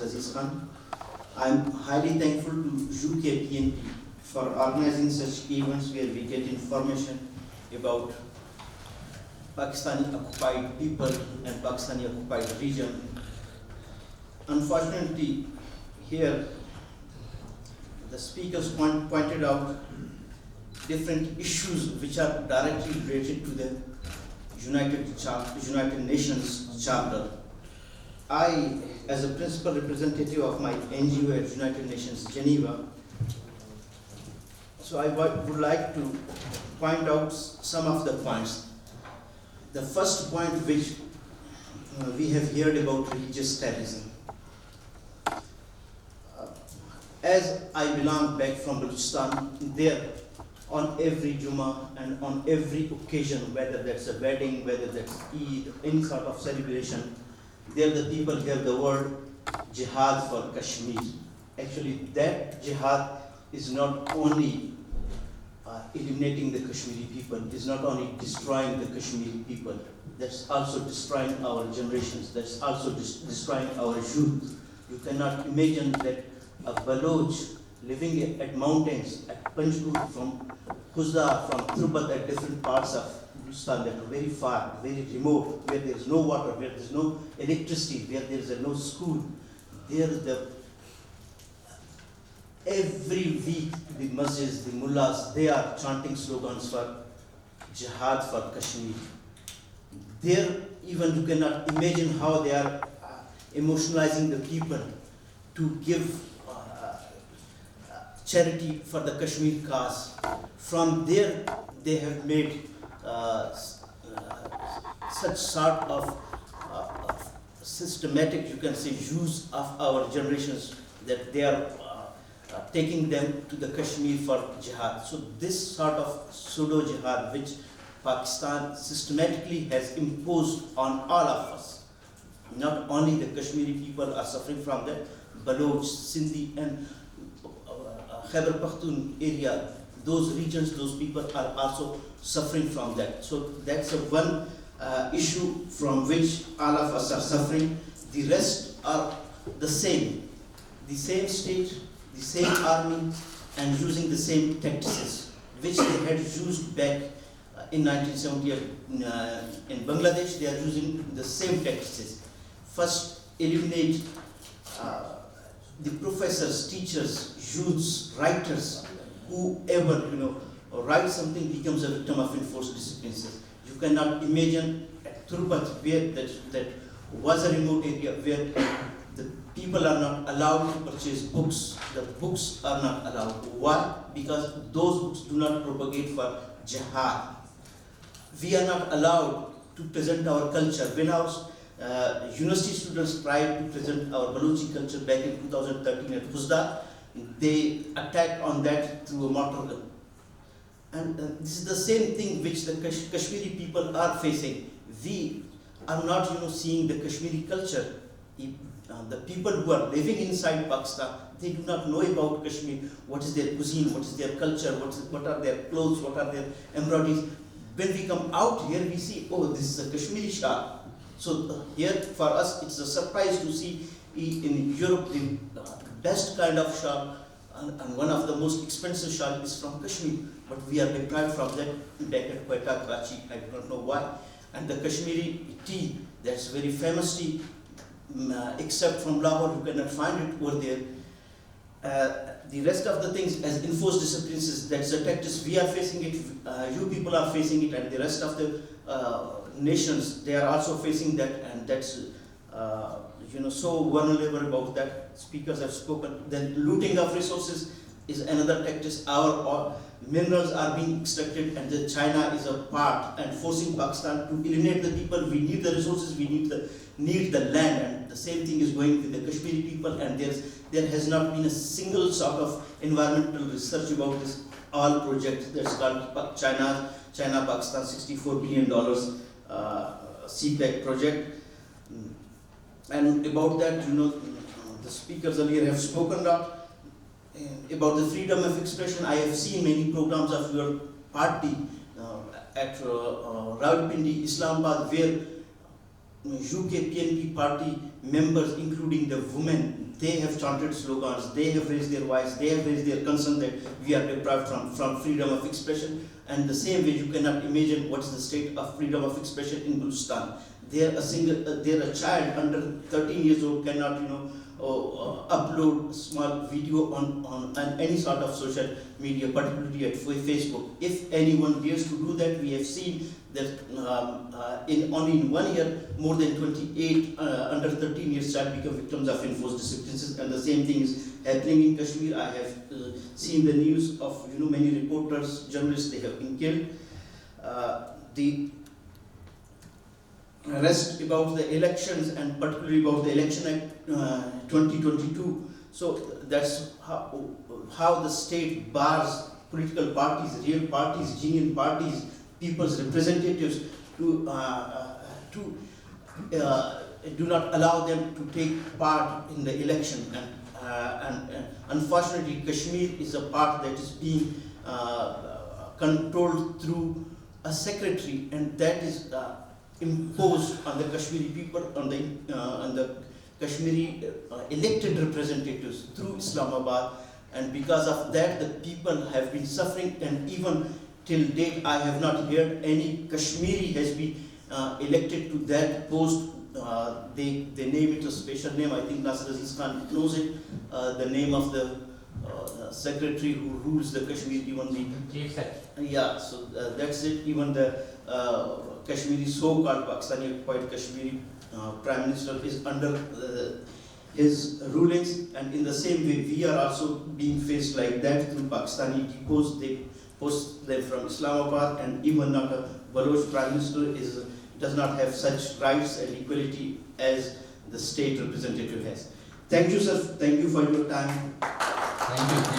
Mr. Aziz Khan. I am highly thankful to JKIPA for organizing such events where we get information about Pakistani occupied people and Pakistani occupied region. Unfortunately, here the speakers pointed out different issues which are directly related to the United Nations Charter. I, as a principal representative of my NGO at United Nations Geneva, so I would like to point out some of the points. The first point which we have heard about religious terrorism. As I belong back from Balochistan, there on every Jummah and on every occasion, whether that's a wedding, whether that's Eid, any sort of celebration, there the people hear the word jihad for Kashmir. Actually, that jihad is not only eliminating the Kashmiri people, is not only destroying the Kashmiri people, that's also destroying our generations, that's also destroying our youth. You cannot imagine that a Baloch living at mountains, at Panjgur, from Khuzda, from Turbat, at different parts of Balochistan that are very far, very remote, where there is no water, where there is no electricity, where there is no school. There every week the masjids, the mullahs, they are chanting slogans for jihad for Kashmir. There even you cannot imagine how they are emotionalizing the people to give charity for the Kashmir cause. From there they have made such sort of systematic, you can say, use of our generations that they are taking them to the Kashmir for jihad. So this sort of pseudo jihad which Pakistan systematically has imposed on all of us, not only the Kashmiri people are suffering from that, Baloch, Sindhi and Khyber Pakhtun area, those regions, those people are also suffering from that. So that's one issue from which all of us are suffering. The rest are the same state, the same army, and using the same tactics which they had used back in 1970 in Bangladesh. They are using the same tactics. First, eliminate the professors, teachers, youths, writers, whoever write something becomes a victim of enforced disappearances. You cannot imagine at Turbat, where that was a remote area where the people are not allowed to purchase books. The books are not allowed. Why? Because those books do not propagate for jihad. We are not allowed to present our culture. When our university students tried to present our Balochi culture back in 2013 at Khuzda, they attacked on that through a mortar gun. And this is the same thing which the Kashmiri people are facing. We are not seeing the Kashmiri culture. The people who are living inside Pakistan, they do not know about Kashmir. What is their cuisine, what is their culture, what are their clothes, what are their embroideries. When we come out here, we see, oh, this is a Kashmiri shawl. So here for us, it's a surprise to see in Europe the best kind of shawl, and one of the most expensive shawl is from Kashmir. But we are deprived from that back at Quetta, Karachi. I don't know why. And the Kashmiri tea, that's very famous tea, except from Lahore, you cannot find it over there. The rest of the things as enforced disappearances, that's a tactic. We are facing it, you people are facing it, and the rest of the nations, they are also facing that, and that's so vulnerable about that. Speakers have spoken. Then looting of resources is another tactic. Our minerals are being extracted, and China is a part and forcing Pakistan to eliminate the people. We need the resources, we need the land, and the same thing is going with the Kashmiri people. And there has not been a single sort of environmental research about this all project that's called China-Pakistan $64 billion CPEC project. And about that, the speakers earlier have spoken about the freedom of expression. I have seen many programs of your party at Rawalpindi, Islamabad, where UK PNP party members, including the women, they have chanted slogans, they have raised their voice, they have raised their concern that we are deprived from freedom of expression. And the same way, you cannot imagine what is the state of freedom of expression in Balochistan. There a child under 13 years old cannot, upload a small video on any sort of social media, particularly at Facebook. If anyone dares to do that, we have seen that only in 1 year, more than 28 under 13 years child become victims of enforced disappearances, and the same thing is happening in Kashmir. I have seen the news of many reporters, journalists, they have been killed. The rest about the elections, and particularly about the Election Act 2022. So that's how the state bars political parties, real parties, genuine parties, people's representatives to do not allow them to take part in the election. And unfortunately, Kashmir is a part that is being controlled through a secretary, and that is imposed on the Kashmiri people, on the Kashmiri elected representatives through Islamabad, and because of that, the people have been suffering. And even till date, I have not heard any Kashmiri has been elected to that post. They name it a special name. I think Nasir Aziz Khan knows it. The name of the secretary who rules the Kashmir, even the chief secretary. Yeah, so that's it. Even the Kashmiri, so-called Pakistani occupied Kashmiri Prime Minister is under his rulings, and in the same way we are also being faced like that through Pakistani depots. They post them from Islamabad, and even not a Baloch Prime Minister does not have such rights and equality as the state representative has. Thank you, sir. Thank you for your time. Thank you.